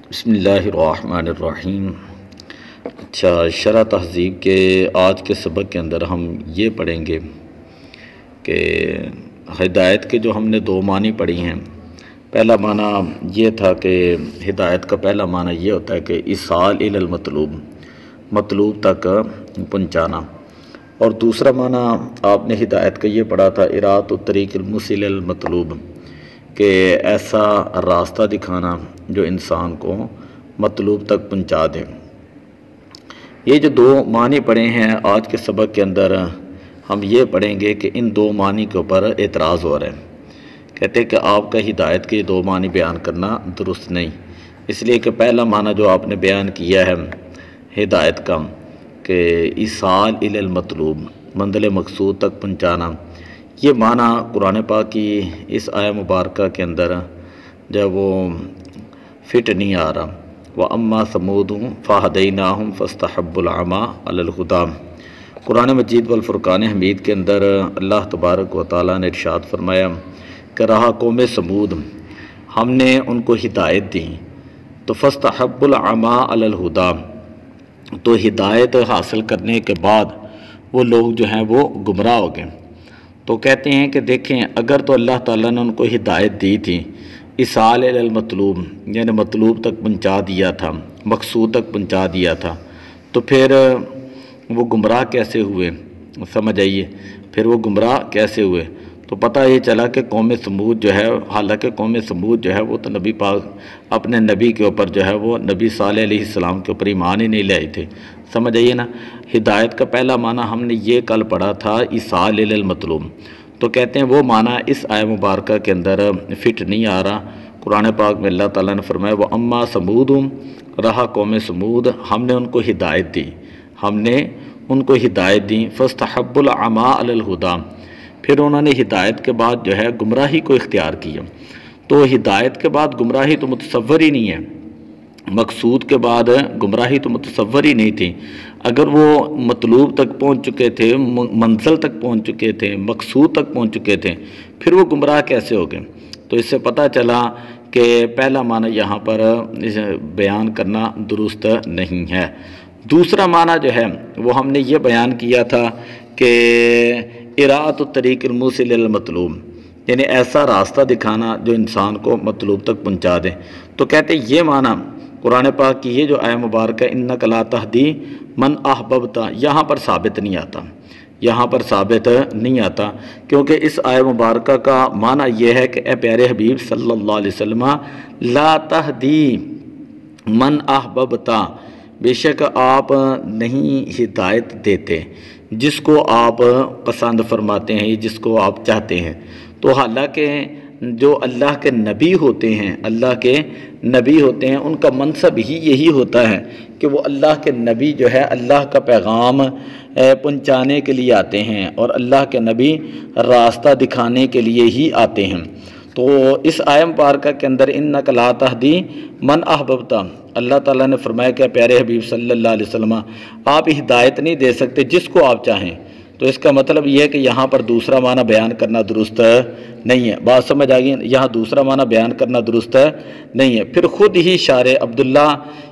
بسم اللہ الرحمن الرحیم۔ اچھا، شرح تہذیب کے آج کے سبق کے اندر ہم یہ پڑھیں گے کہ ہدایت کے جو ہم نے دو معنی پڑھی ہیں۔ پہلا معنی یہ تھا کہ ہدایت کا پہلا معنی یہ ہوتا ہے کہ ایصال الی المطلوب، مطلوب تک پہنچانا، اور دوسرا معنی آپ نے ہدایت کا یہ پڑھا تھا اراۃ الطریق الموصل الی المطلوب، کہ ایسا راستہ دکھانا جو انسان کو مطلوب تک پہنچا دے۔ یہ جو دو معنی پڑھے ہیں آج کے سبق کے اندر، ہم یہ پڑھیں گے کہ ان دو معنی کے اوپر اعتراض ہو رہا ہے۔ کہتے ہیں کہ آپ کا ہدایت کے دو معنی بیان کرنا درست نہیں، اس لیے کہ پہلا معنی جو آپ نے بیان کیا ہے ہدایت کا کہ ایصال الی المطلوب، منزل مقصود تک پہنچانا، یہ معنی قرآن پاک کی اس آیہ مبارکہ کے اندر جب وہ فٹ نہیں آ رہا۔ وَأَمَّا ثَمُودُ فَهَدَيْنَاهُمْ فَاسْتَحَبُّوا الْعَمَىٰ عَلَى الْهُدَىٰ، قرآن مجید والفرقان حمید کے اندر اللہ تبارک و تعالیٰ نے ارشاد فرمایا کہ رہا قوم سمود، ہم نے ان کو ہدایت دی تو فَاسْتَحَبُّوا الْعَمَىٰ عَلَى الْهُدَىٰ، تو ہدایت حاصل کرنے کے بعد وہ لوگ جو ہیں وہ گمراہ ہو گئے۔ تو کہتے ہیں کہ دیکھیں، اگر تو اللہ تعالیٰ نے ان کو ہدایت دی تھی ایصال الی المطلوب، یعنی مطلوب تک پہنچا دیا تھا، مقصود تک پہنچا دیا تھا، تو پھر وہ گمراہ کیسے ہوئے؟ سمجھ آئیے، پھر وہ گمراہ کیسے ہوئے؟ تو پتہ یہ چلا کہ قوم سمود جو ہے، حالانکہ قوم سمود جو ہے وہ تو نبی پاک اپنے نبی کے اوپر جو ہے وہ نبی صالح علیہ السلام کے اوپر ایمان ہی نہیں لائے تھے۔ سمجھ آئیے نا، ہدایت کا پہلا معنی ہم نے یہ کل پڑھا تھا ایصال الی المطلوب، تو کہتے ہیں وہ معنی اس آیہ مبارکہ کے اندر فٹ نہیں آ رہا۔ قرآن پاک میں اللہ تعالیٰ نے فرمایا وَأَمَّا ثَمُودُ، رہا قوم سمود، ہم نے ان کو ہدایت دی، ہم نے ان کو ہدایت دی فَاسْتَحَبُّوا الْعَمَىٰ عَلَى الْهُدَىٰ، پھر انہوں نے ہدایت کے بعد جو ہے گمراہی کو اختیار کیا۔ تو ہدایت کے بعد گمراہی تو متصور ہی نہیں ہے، مقصود کے بعد گمراہی تو متصور ہی نہیں تھی۔ اگر وہ مطلوب تک پہنچ چکے تھے، منزل تک پہنچ چکے تھے، مقصود تک پہنچ چکے تھے، پھر وہ گمراہ کیسے ہو گئے؟ تو اس سے پتہ چلا کہ پہلا معنی یہاں پر بیان کرنا درست نہیں ہے۔ دوسرا معنی جو ہے وہ ہم نے یہ بیان کیا تھا کہ اراۃ الطریق الموصل الی المطلوب، یعنی ایسا راستہ دکھانا جو انسان کو مطلوب تک پہنچا دے۔ تو کہتے ہیں یہ معنی قرآن پاک کی یہ جو آیہ مبارکہ انک لا تہدی من احببت، یہاں پر ثابت نہیں آتا، یہاں پر ثابت نہیں آتا، کیونکہ اس آیہ مبارکہ کا معنی یہ ہے کہ اے پیارے حبیب صلی اللہ علیہ وسلم لا تہدی من احببت، بے شک آپ نہیں ہدایت دیتے جس کو آپ پسند فرماتے ہیں، جس کو آپ چاہتے ہیں۔ تو حالانکہ جو اللہ کے نبی ہوتے ہیں، اللہ کے نبی ہوتے ہیں، ان کا منصب ہی یہی ہوتا ہے کہ وہ اللہ کے نبی جو ہے اللہ کا پیغام پہنچانے کے لیے آتے ہیں، اور اللہ کے نبی راستہ دکھانے کے لیے ہی آتے ہیں۔ تو اس آیہ مبارکہ کے اندر انک لا تہدی من احببت، اللہ تعالیٰ نے فرمایا کہ پیارے حبیب صلی اللہ علیہ وسلم آپ ہدایت نہیں دے سکتے جس کو آپ چاہیں۔ تو اس کا مطلب یہ ہے کہ یہاں پر دوسرا معنی بیان کرنا درست نہیں ہے۔ بات سمجھ آ گئی؟ یہاں دوسرا معنی بیان کرنا درست نہیں ہے۔ پھر خود ہی شارح عبداللہ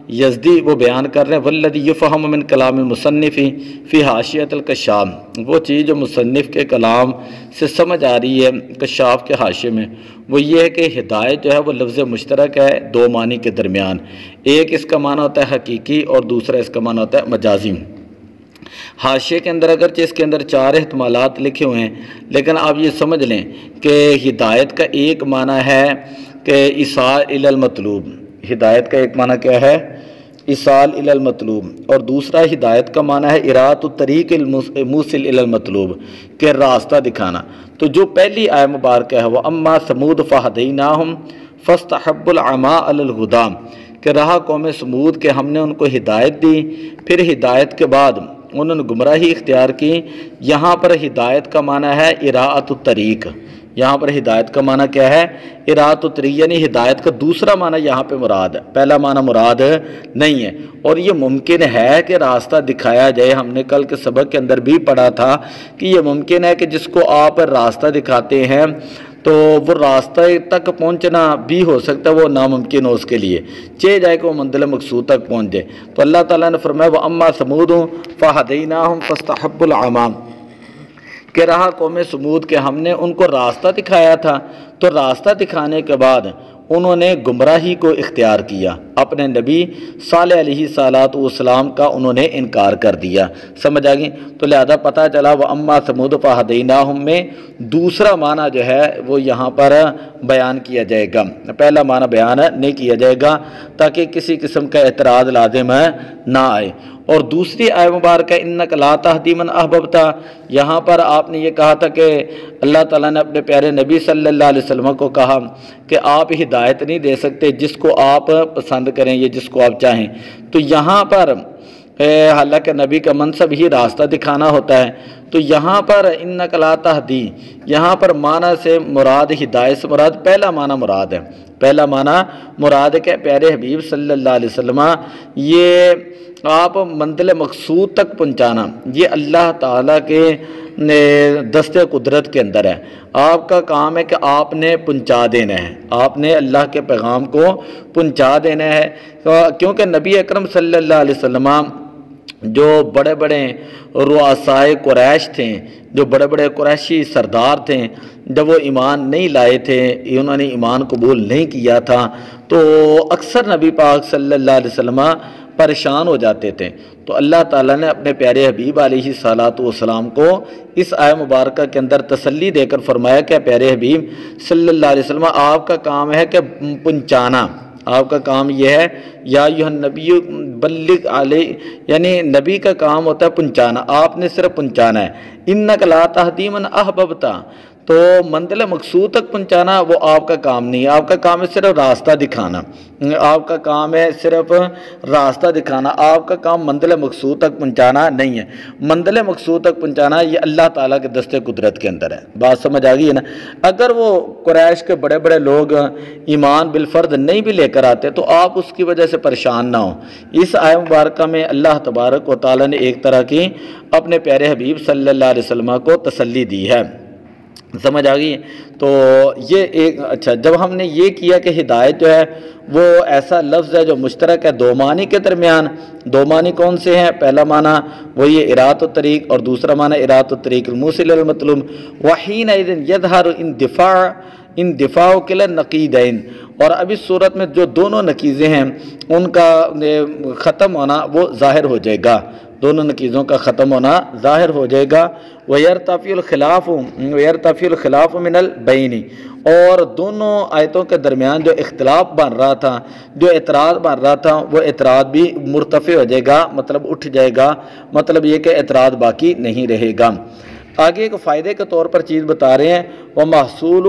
یزدی وہ بیان کر رہے ہیں والذی یفہم من کلام المصنف فی حاشیۃ الکشاف، وہ چیز جو مصنف کے کلام سے سمجھ آ رہی ہے کشاف کے حاشیے میں، وہ یہ ہے کہ ہدایت جو ہے وہ لفظ مشترک ہے دو معنی کے درمیان، ایک اس کا معنی ہوتا ہے حقیقی اور دوسرا اس کا معنی ہوتا ہے مجازی۔ حاشیے کے اندر اگرچہ اس کے اندر چار احتمالات لکھے ہوئے ہیں، لیکن آپ یہ سمجھ لیں کہ ہدایت کا ایک معنی ہے کہ ایصال الی المطلوب، ہدایت کا ایک معنی کیا ہے؟ ایصال الی المطلوب، اور دوسرا ہدایت کا معنی ہے اراۃ الطریق الموصل الی المطلوب، کہ راستہ دکھانا۔ تو جو پہلی آیہ مبارکہ ہے وَأَمَّا ثَمُودُ فَهَدَيْنَاهُمْ فَاسْتَحَبُّوا الْعَمَىٰ عَلَى الْهُدَىٰ، کہ رہا قوم سمود کہ ہم نے ان کو ہدایت دی، پھر ہدایت کے بعد انہوں نے گمراہی اختیار کی۔ یہاں پر ہدایت کا معنی ہے اراۃ الطریق، یہاں پر ہدایت کا معنی کیا ہے؟ اراۃ الطریق، یعنی ہدایت کا دوسرا معنی یہاں پہ مراد ہے، پہلا معنی مراد نہیں ہے۔ اور یہ ممکن ہے کہ راستہ دکھایا جائے، ہم نے کل کے سبق کے اندر بھی پڑھا تھا کہ یہ ممکن ہے کہ جس کو آپ راستہ دکھاتے ہیں تو وہ راستہ تک پہنچنا بھی ہو سکتا ہے وہ ناممکن ہو اس کے لیے، چاہے جائے کہ وہ منزل مقصود تک پہنچ جائے۔ تو اللہ تعالیٰ نے فرمایا وَأَمَّا ثَمُودُ فَهَدَيْنَاهُمْ فَاسْتَحَبُّوا الْعَمَى، کہ رہا قوم سمود کے ہم نے ان کو راستہ دکھایا تھا، تو راستہ دکھانے کے بعد انہوں نے گمراہی کو اختیار کیا، اپنے نبی صالح علیہ الصلوۃ والسلام کا انہوں نے انکار کر دیا۔ سمجھ آ گئی؟ تو لہذا پتہ چلا وَأَمَّا ثَمُودُ فَهَدَيْنَاهُمْ میں دوسرا معنی جو ہے وہ یہاں پر بیان کیا جائے گا، پہلا معنی بیان نہیں کیا جائے گا تاکہ کسی قسم کا اعتراض لازم نہ آئے۔ اور دوسری آیت مبارکہ اِنَّكَ لَا تَهْدِي مَنْ أَحْبَبْتَ، یہاں پر آپ نے یہ کہا تھا کہ اللہ تعالیٰ نے اپنے پیارے نبی صلی اللہ علیہ وسلم کو کہا کہ آپ ہدایت نہیں دے سکتے جس کو آپ پسند کریں یا جس کو آپ چاہیں۔ تو یہاں پر حالانکہ نبی کا منصب ہی راستہ دکھانا ہوتا ہے، تو یہاں پر اِنَّكَ لَا تَهْدِي، یہاں پر معنی سے مراد ہدایت سے مراد پہلا معنی مراد ہے، پہلا معنی مراد ہے کہ پیارے حبیب صلی اللہ علیہ وسلم یہ آپ منزل مقصود تک پہنچانا یہ اللہ تعالیٰ کے دست قدرت کے اندر ہے۔ آپ کا کام ہے کہ آپ نے پہنچا دینا ہے، آپ نے اللہ کے پیغام کو پہنچا دینا ہے، کیونکہ نبی اکرم صلی اللہ علیہ وسلم جو بڑے بڑے رؤسائے قریش تھے، جو بڑے بڑے قریشی سردار تھے، جب وہ ایمان نہیں لائے تھے، انہوں نے ایمان قبول نہیں کیا تھا، تو اکثر نبی پاک صلی اللہ علیہ وسلم پریشان ہو جاتے تھے۔ تو اللہ تعالیٰ نے اپنے پیارے حبیب علیہ الصلوۃ والسلام کو اس آیت مبارکہ کے اندر تسلی دے کر فرمایا کہ پیارے حبیب صلی اللہ علیہ وسلم آپ کا کام ہے کہ پہنچانا، آپ کا کام یہ ہے یا ایھا النبی بلغ علی، یعنی نبی کا کام ہوتا ہے پہنچانا، آپ نے صرف پہنچانا ہے۔ اِنَّكَ لَا تَهْدِي مَنْ أَحْبَبْتَ، تو منزل مقصود تک پہنچانا وہ آپ کا کام نہیں ہے، آپ کا کام ہے صرف راستہ دکھانا، آپ کا کام ہے صرف راستہ دکھانا، آپ کا کام منزل مقصود تک پہنچانا نہیں ہے۔ منزل مقصود تک پہنچانا یہ اللہ تعالیٰ کے دست قدرت کے اندر ہے۔ بات سمجھ آ گئی ہے نا؟ اگر وہ قریش کے بڑے بڑے لوگ ایمان بالفرض نہیں بھی لے کر آتے تو آپ اس کی وجہ سے پریشان نہ ہوں۔ اس آیت مبارکہ میں اللہ تبارک و تعالیٰ نے ایک طرح کی اپنے پیارے حبیب صلی اللہ علیہ وسلم کو تسلی دی ہے۔ سمجھ آ گئی؟ تو یہ ایک اچھا، جب ہم نے یہ کیا کہ ہدایت جو ہے وہ ایسا لفظ ہے جو مشترک ہے دو معنی کے درمیان، دو معنی کون سے ہیں؟ پہلا معنی وہ یہ اراۃ الطریق، اور دوسرا معنی اراۃ الطریق الموصل المطلوب۔ وحینئذ یظہر اندفاع کلا النقیضین، اور اب اس صورت میں جو دونوں نقیضیں ہیں ان کا ختم ہونا وہ ظاہر ہو جائے گا، دونوں نقیضوں کا ختم ہونا ظاہر ہو جائے گا۔ وَيَرْتَفِعُ الْخِلَافُ مِنَ الْبَيْنِ، اور دونوں آیتوں کے درمیان جو اختلاف بن رہا تھا، جو اعتراض بن رہا تھا، وہ اعتراض بھی مرتفع ہو جائے گا، مطلب اٹھ جائے گا، مطلب یہ کہ اعتراض باقی نہیں رہے گا۔ آگے ایک فائدے کے طور پر چیز بتا رہے ہیں، وَمَحْصُولُ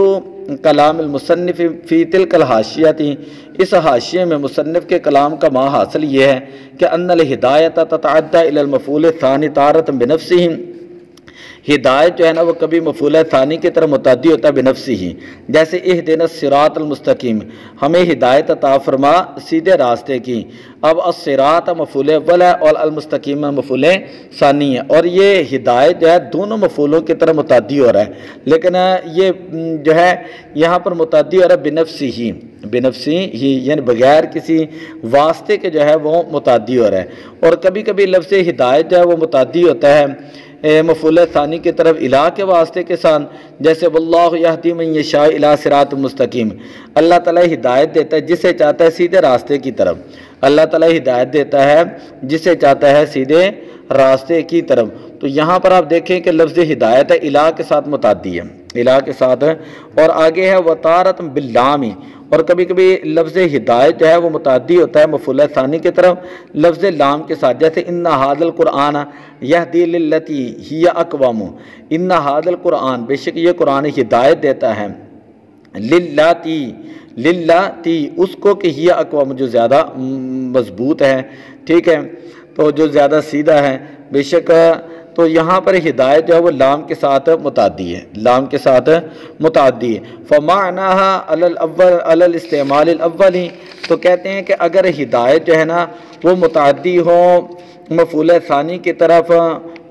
کلام المصنف فی تلک الحاشیہ، اس حاشیے میں مصنف کے کلام کا ما حاصل یہ ہے کہ ان الہدایت تتعدی الی المفعول الثانی تارۃ بنفسہ، ہدایت جو ہے نا وہ کبھی مفعول ثانی کی طرف متعدی ہوتا ہے بنفسہ ہی، جیسے اہدنا الصراط المستقیم، ہمیں ہدایت عطا فرما سیدھے راستے کی۔ اب الصراط مفعول اول ہے اور المستقیم مفعول ثانی ہے، اور یہ ہدایت جو ہے دونوں مفعولوں کی طرف متعدی ہو رہا ہے، لیکن یہ جو ہے یہاں پر متعدی ہو رہا ہے بنفسہ ہی، بنفسی ہی یعنی بغیر کسی واسطے کے جو ہے وہ متعدی ہو رہا ہے۔ اور کبھی کبھی لفظ ہدایت جو ہے وہ متعدی ہوتا ہے مفعول ثانی کی طرف الہ کے واسطے کے ساتھ، جیسے واللہ یہدی من یشاء الی صراط مستقیم، اللہ تعالیٰ ہدایت دیتا ہے جسے چاہتا ہے سیدھے راستے کی طرف، اللہ تعالیٰ ہدایت دیتا ہے جسے چاہتا ہے سیدھے راستے کی طرف۔ تو یہاں پر آپ دیکھیں کہ لفظ ہدایت ہے الہ کے ساتھ متعدی ہے، الہ کے ساتھ ہے، اور آگے ہے وطارت باللام، اور کبھی کبھی لفظ ہدایت جو ہے وہ متعدی ہوتا ہے مفعول ثانی کی طرف لفظ لام کے ساتھ، جیسے ان ھذا القرآن یہدی للتی ہی اقوم، ان ھذا القرآن، بے شک یہ قرآن ہدایت دیتا ہے للاتی اس کو کہ ہی اقوم جو زیادہ مضبوط ہے، ٹھیک ہے، تو جو زیادہ سیدھا ہے، بے شک۔ تو یہاں پر ہدایت جو ہے وہ لام کے ساتھ متعدی ہے، لام کے ساتھ متعدی ہے۔ فمعناها علی الاستعمال الاول، تو کہتے ہیں کہ اگر ہدایت جو ہے نا وہ متعدی ہو مفعول ثانی کی طرف